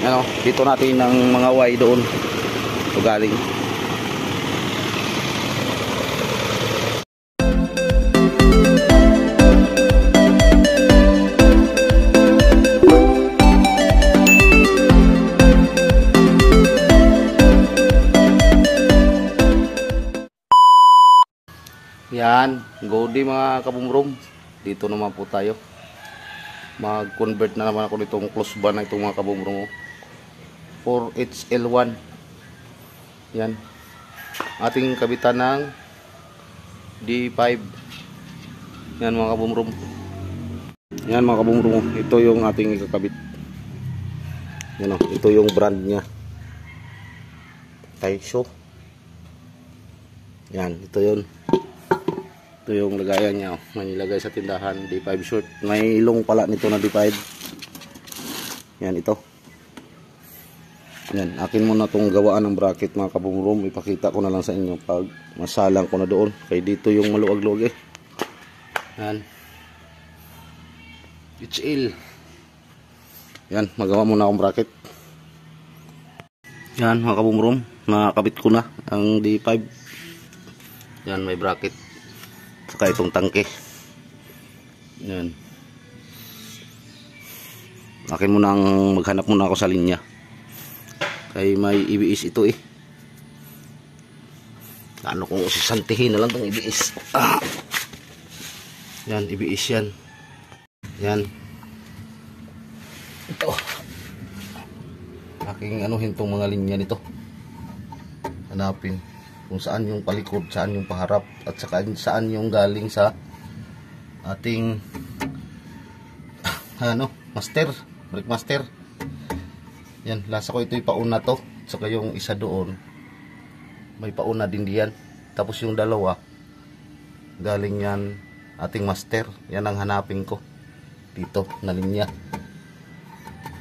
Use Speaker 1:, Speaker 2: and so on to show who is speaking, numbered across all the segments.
Speaker 1: ano, dito natin ng mga Y doon. So galing. Yan, godi mga kabumrom. Dito naman po tayo. Mag-convert na naman ako nitong close bar na itong mga kabumrom. 4HL1. Yan. Ating kabitan ng D5. Yan mga kabumrom. Yan mga kabumrom. Ito yung ating ikakabit. Yan o, ito yung brand niya. Taisho. Yan, ito yun. Ito yung lagayan niya, may nilagay sa tindahan, D5 short. May ilong pala nito na D5. Yan, ito. Yan, akin muna itong gawaan ng bracket mga kabumrom. Ipakita ko na lang sa inyo pag masalang ko na doon. Kaya dito yung maluwag-luwag eh. Yan. HL. Yan, magawa muna akong bracket. Yan mga kabumrom, nakakabit ko na ang D5. Yan, may bracket. Saka itong tangke. Yan. Akin muna ang maghanap muna ako sa linya. Kaya may IBS ito eh. Ano kung sisantihin na lang itong IBS. Yan, IBS yan. Yan. Ito. Aking anuhin itong mga linya nito. Hanapin kung saan yung palikod, saan yung paharap, at saan yung galing sa ating master, brake master. Yan, lasa ko ito yung pauna to, saka yung isa doon may pauna din diyan, tapos yung dalawa galing yan ating master. Yan ang hanapin ko dito na linya,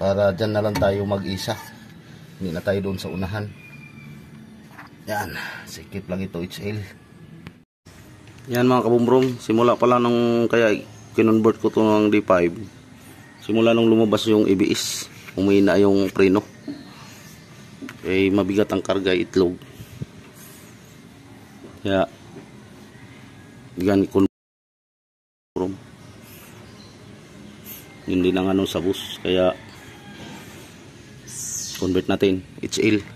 Speaker 1: para dyan na lang tayo mag-isa, hindi na tayo doon sa unahan. Yan, sikip lang ito HL. Yan mga kabumrom, simula pala nung kaya kinonvert ko to ng D5. Simula nung lumabas yung ABS, umina yung preno. Eh mabigat ang karga, itlog. Kaya yan konvert. Yun din ang ano sa bus, kaya convert natin HL.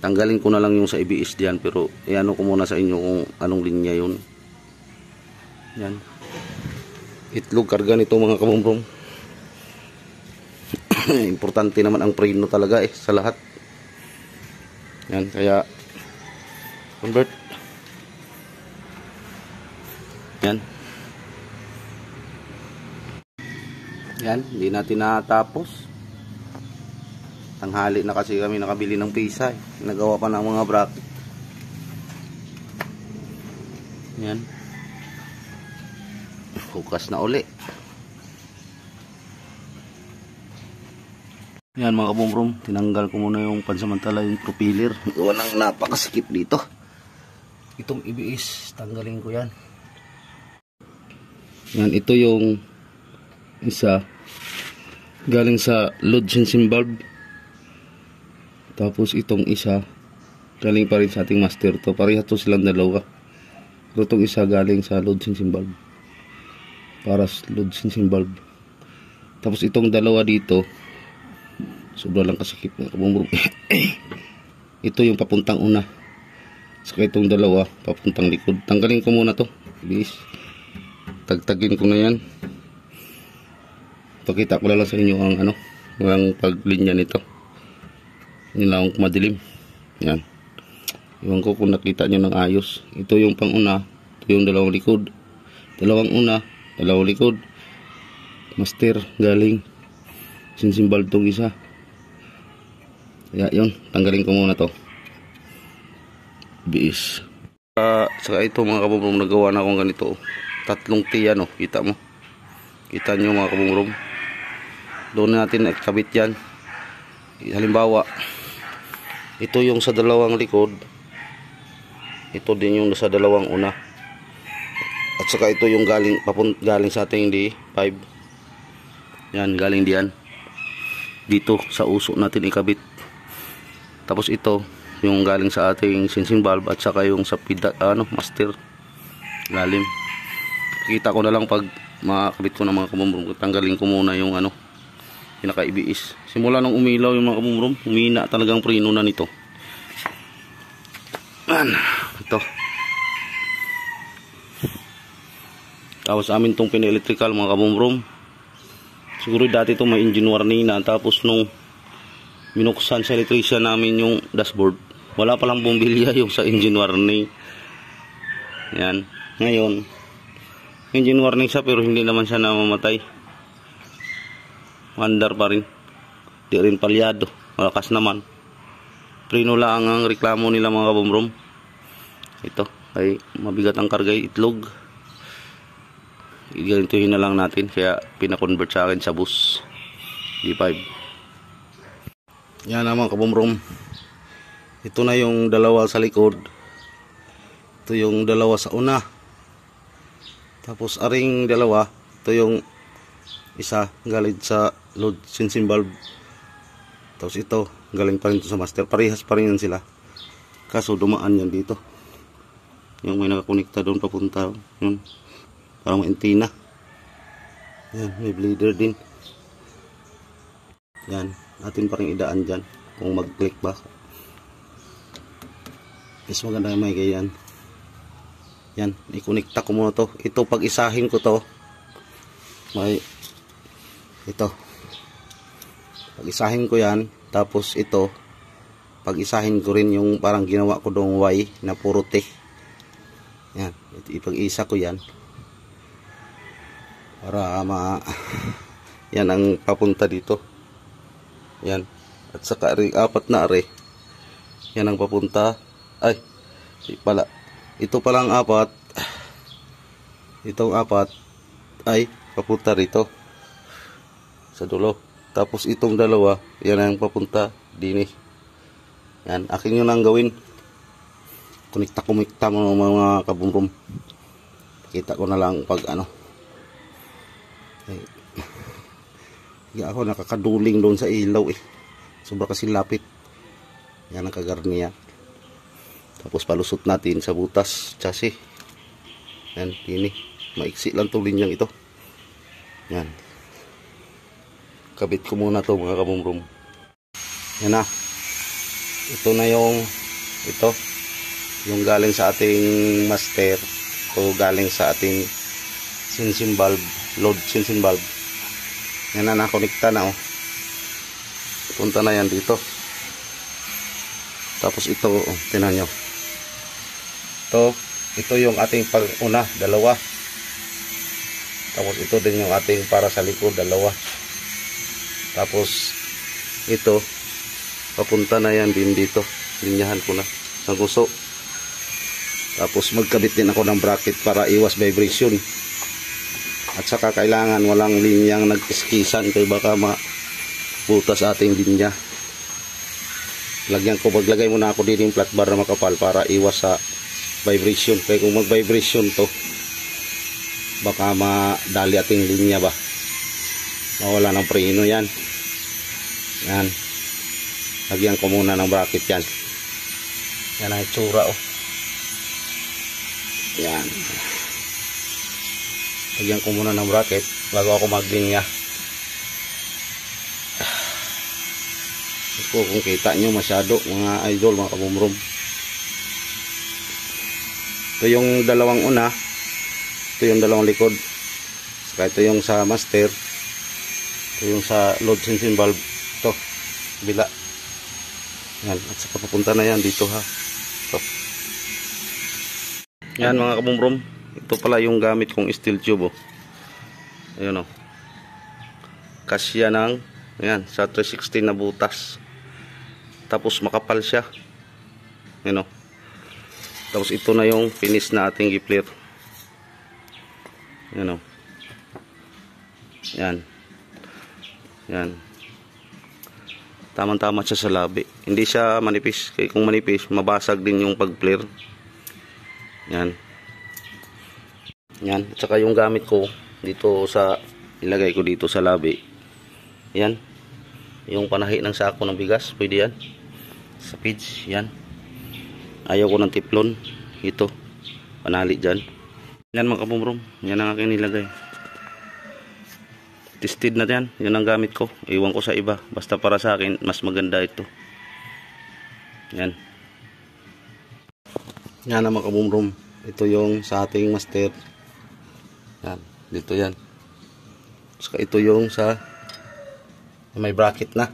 Speaker 1: Tanggalin ko na lang yung sa ABS diyan, pero iano ko muna sa inyo kung anong linya yun. Yan. Itlog karga nito mga kabumrom. Importante naman ang preno talaga eh sa lahat. Yan, kaya convert. Yan. Yan, hindi natin natapos. Tanghali na kasi kami nakabili ng pisa eh. Nagawa pa ng mga bracket. Yan. Hukas na uli. Yan mga kabumrom, tinanggal ko muna yung pansamantala yung propeller. Gawa ng napakasikip dito. Itong ABS, tanggalin ko yan. Yan, ito yung isa galing sa load sensing valve. Tapos itong isa galing pa rin sa ating master to. Pareha to silang dalawa. Pero itong isa galing sa load sensing valve. Para sa load sensing valve. Tapos itong dalawa dito, sobra lang kasikip ng kabumrom. Ito yung papuntang una. Saka itong dalawa papuntang likod. Tanggalin ko muna to. Bilis. Tagtagin ko na yan. Pakita ko lang sa inyo ang ang paglinya nito. Nilang madilim. Yan. Iwan ko kung nakita nyo ng ayos. Ito yung pang-una. Ito yung dalawang likod. Dalawang una. Dalawang likod. Master. Galing. Sinsimbal tong isa. Kaya yun. Tanggalin ko muna to. Biis. Saka ito mga kabumrom. Nagawa na akong ganito. Tatlong tiyan. Kita mo. Kita nyo mga kabumrom. Doon natin ikabit yan. Halimbawa. Ito yung sa dalawang likod. Ito din yung sa dalawang una. At saka ito yung galing sa ating D5. Yan, galing diyan. dito sa uso natin ikabit. Tapos ito yung galing sa ating sensing valve at saka yung sa master lalim. Kita ko na lang pag makakabit ko ng mga kabumrom. Tanggalin ko muna yung pinaka-IBS. Simula nung umilaw yung mga kabumrom, humina talagang preno na nito. Ito. Tapos amin tong pina-electrical mga kabumrom. Siguro dati ito may engine warning na. Tapos nung minuksan sa electrician namin yung dashboard, wala palang bumbilya yung sa engine warning. Yan. Ngayon, engine warning siya pero hindi naman siya namamatay. Mandar pa rin. Di rin palyado. Malakas naman. Preno lang ang reklamo nila mga kabumrom. Ito ay mabigat ang kargay itlog. Iganituhin na lang natin. Kaya pinakonvert sa akin sa bus D5. Yan naman kabumrom. Ito na yung dalawa sa likod. Ito yung dalawa sa una. Tapos aring dalawa, ito yung isa galing sa load sensing valve. Tapos ito galing pa rin sa master. Parehas pa rin yan sila. Kaso dumaan yan dito. Yung may nakakonekta doon papunta. Yun. Parang may antenna. Yan, may bleeder din. Yan, natin pa rin idaan dyan. Kung mag-click ba. Is maganda yung may ganyan. Yan, ikonekta ko muna to. Ito pag isahin ko to. May ito. Pag isahin ko yan, tapos ito pag isahin ko rin yung parang ginawa ko dong Y na puro T. Yan, ipag-isa ko yan. Para yan ang papunta dito. Yan. At saka apat na are. Yan ang papunta. Ay, pala. Ito palang apat. Itong apat ay papunta rito sa dulo. Tapos itong dalawa, yan ang papunta din. Yan, akin yun ang gawin. Kumikta mo mga kabumrom. Kita ko na lang pag ay, ako nakakaduling doon sa ilaw eh. Sobra kasi lapit. Yan ang kagarniya. Tapos palusot natin sa butas chassis. Yan, ini. Maiksi lang itong linyang ito. Yan. Kabit ko muna to mga kabumrom. Yan na. Ito na yung yung galing sa ating master. Ito galing sa ating sensing valve, load sensing valve. Yan na, nakonekta na oh. Punta na yan dito. Tapos ito, tinan nyo. Ito yung ating pag-una, dalawa. Tapos ito din yung ating para sa likod, dalawa. Tapos ito, papunta na yan din dito. Linyahan ko na ng gusto. Tapos magkabit din ako ng bracket para iwas vibration. At saka kailangan walang linyang nag-iskisan kaya baka mabutas ating linya. Paglagay muna ako din yung flat bar na makapal para iwas sa vibration. Kaya kung mag-vibration to, baka madali ating linya ba. Mawala ng preno yan. Yan. Lagyan ko muna ng bracket yan. Yan ang itsura oh. Yan. Lagyan ko muna ng bracket bago ako maglinya. Kung kita nyo masyado mga idol, mga kabumrom. Ito yung dalawang una. Ito yung dalawang likod. Saka ito yung sa master. Ito yung sa load sensing valve. Ito. Bila. Yan. At saka papunta na yan dito ha. Ito. Yan mga kabumrom. Ito pala yung gamit kong steel tube oh. Ayun oh. Kasya ng ayan, sa 316 na butas. Tapos makapal siya. Ayun oh. Tapos ito na yung finish na ating gipler. Ayun oh. Yan. Yan. Tama-tama siya sa labi. Hindi siya manipis. Kaya kung manipis, mabasag din yung pag-flare. Yan. Yan. At saka yung gamit ko dito sa ilagay ko dito sa labi. Yan. yung panahi ng sako ng bigas, pwede yan. Sa page, yan. Ayaw ko ng tiplon. Ito, panali dyan. Yan mga kabumrom, yan ang aking nilagay. Tested na yan, yan ang gamit ko. Iwan ko sa iba, basta para sa akin, mas maganda ito. Yan. Yan ang mga kabumrom. Ito yung sa ating master. Yan, dito yan. Saka ito yung sa may bracket na.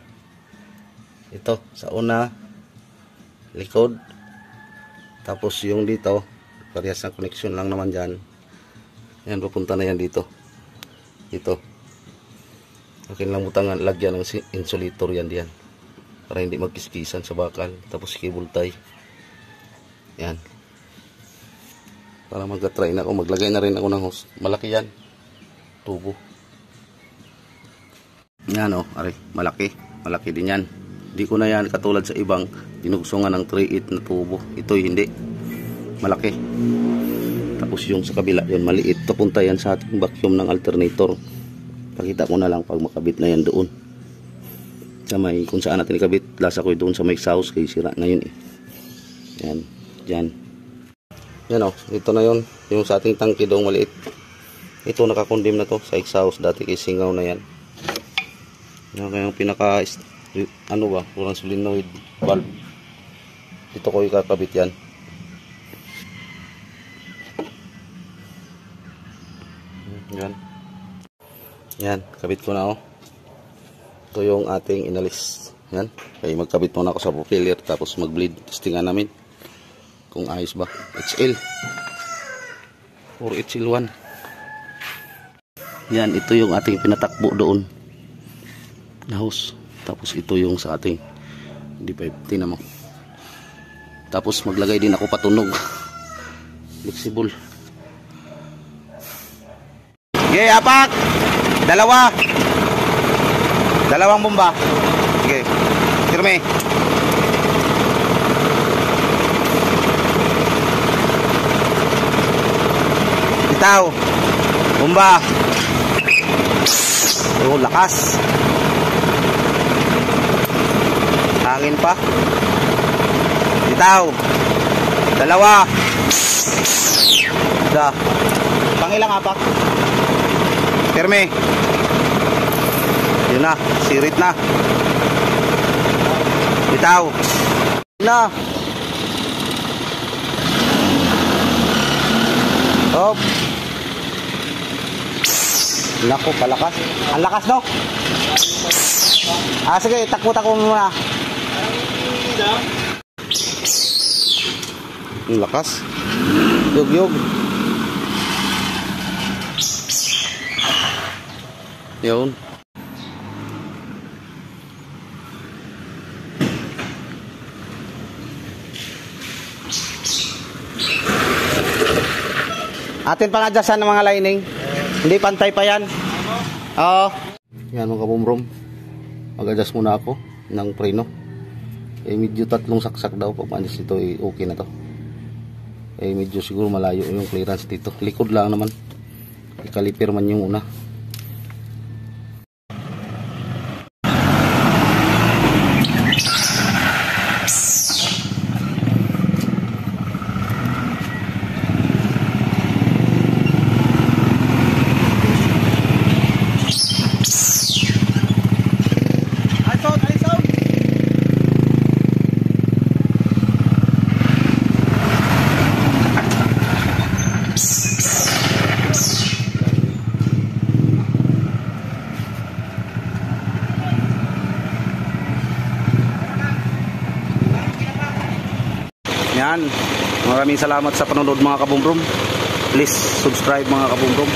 Speaker 1: Ito sa una likod. Tapos yung dito parehas ng connection lang naman dyan. Yan, papunta na yan dito. Ito. Akin lang butangan lagyan ng insulator yan diyan. Para hindi magkiskisan sa bakal. Tapos cable tie. Yan. Para mag-try na ako. Maglagay na rin ako ng hose. Malaki yan. Tubo. Yan o, aray, malaki. Malaki din yan. Hindi ko na yan katulad sa ibang dinugsungan ng 3/8 na tubo. Ito'y hindi. Malaki. Tapos yung sa kabila, yun maliit. Papunta yan sa ating vacuum ng alternator. Pakita ko na lang pag makabit na yan doon. Sa may, kung saan natin ikabit. Lasa ko doon sa may exhaust kay sira na yun eh. Yan. Yan. Yan o, ito na yun. Yung sa ating tangke doon maliit. Ito nakakondim na to sa exhaust. Dati kay singaw na yan. Yan kayong pinaka ano ba, kurang solenoid valve. Dito ko ikakabit yan. Yan. Yan, kabit ko na oh. Ito yung ating inalis. Yan. Kaya magkabit muna ako sa propeller tapos mag-bleed testingan namin kung ayos ba. HL or HL1. Yan, ito yung ating pinatakbo doon na hose. Tapos ito yung sa ating D5. Tingnan mo. Tapos maglagay din ako patunog. Flexible. Okay, apat. Dalawang bomba. Okay. Firme. Bitaw. Bomba. Oh, lakas. Hangin pa. Bitaw. Dalawa. Da. Pangilang apak. Firme. Yun na, sirit na. Bitaw. Na. Hop. Naku, palakas. Ang lakas, no? Ah, sige, takbo-takbo muna. Ang lakas. Yug-yug. Yun. Atin pang adjustan ng mga lining. Hindi pantay pa yan. Oo. Yan mga kabumrom. Mag-adjust muna ako ng preno. Eh medyo 3 saksak daw. Pag manis ito okay na to. Eh medyo siguro malayo yung clearance dito. Likod lang naman. Ikaliper man yung una. Yan. Maraming salamat sa panonood mga kabumrom. Please subscribe mga kabumrom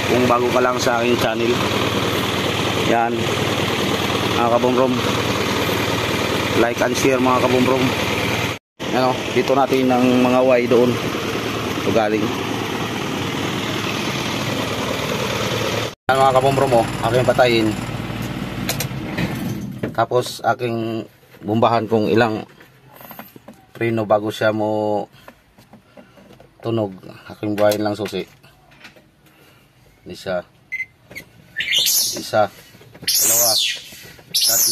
Speaker 1: kung bago ka lang sa aking channel. Yan mga kabumrom. Like and share mga kabumrom. Ano, dito natin ng mga Y doon. Ito galing. Yan mga kabumrom oh, aking patayin. Tapos aking bumbahan kung ilang preno bago siya mo tunog. Aking buhayin lang susi. Isa, dalawa, tatlo,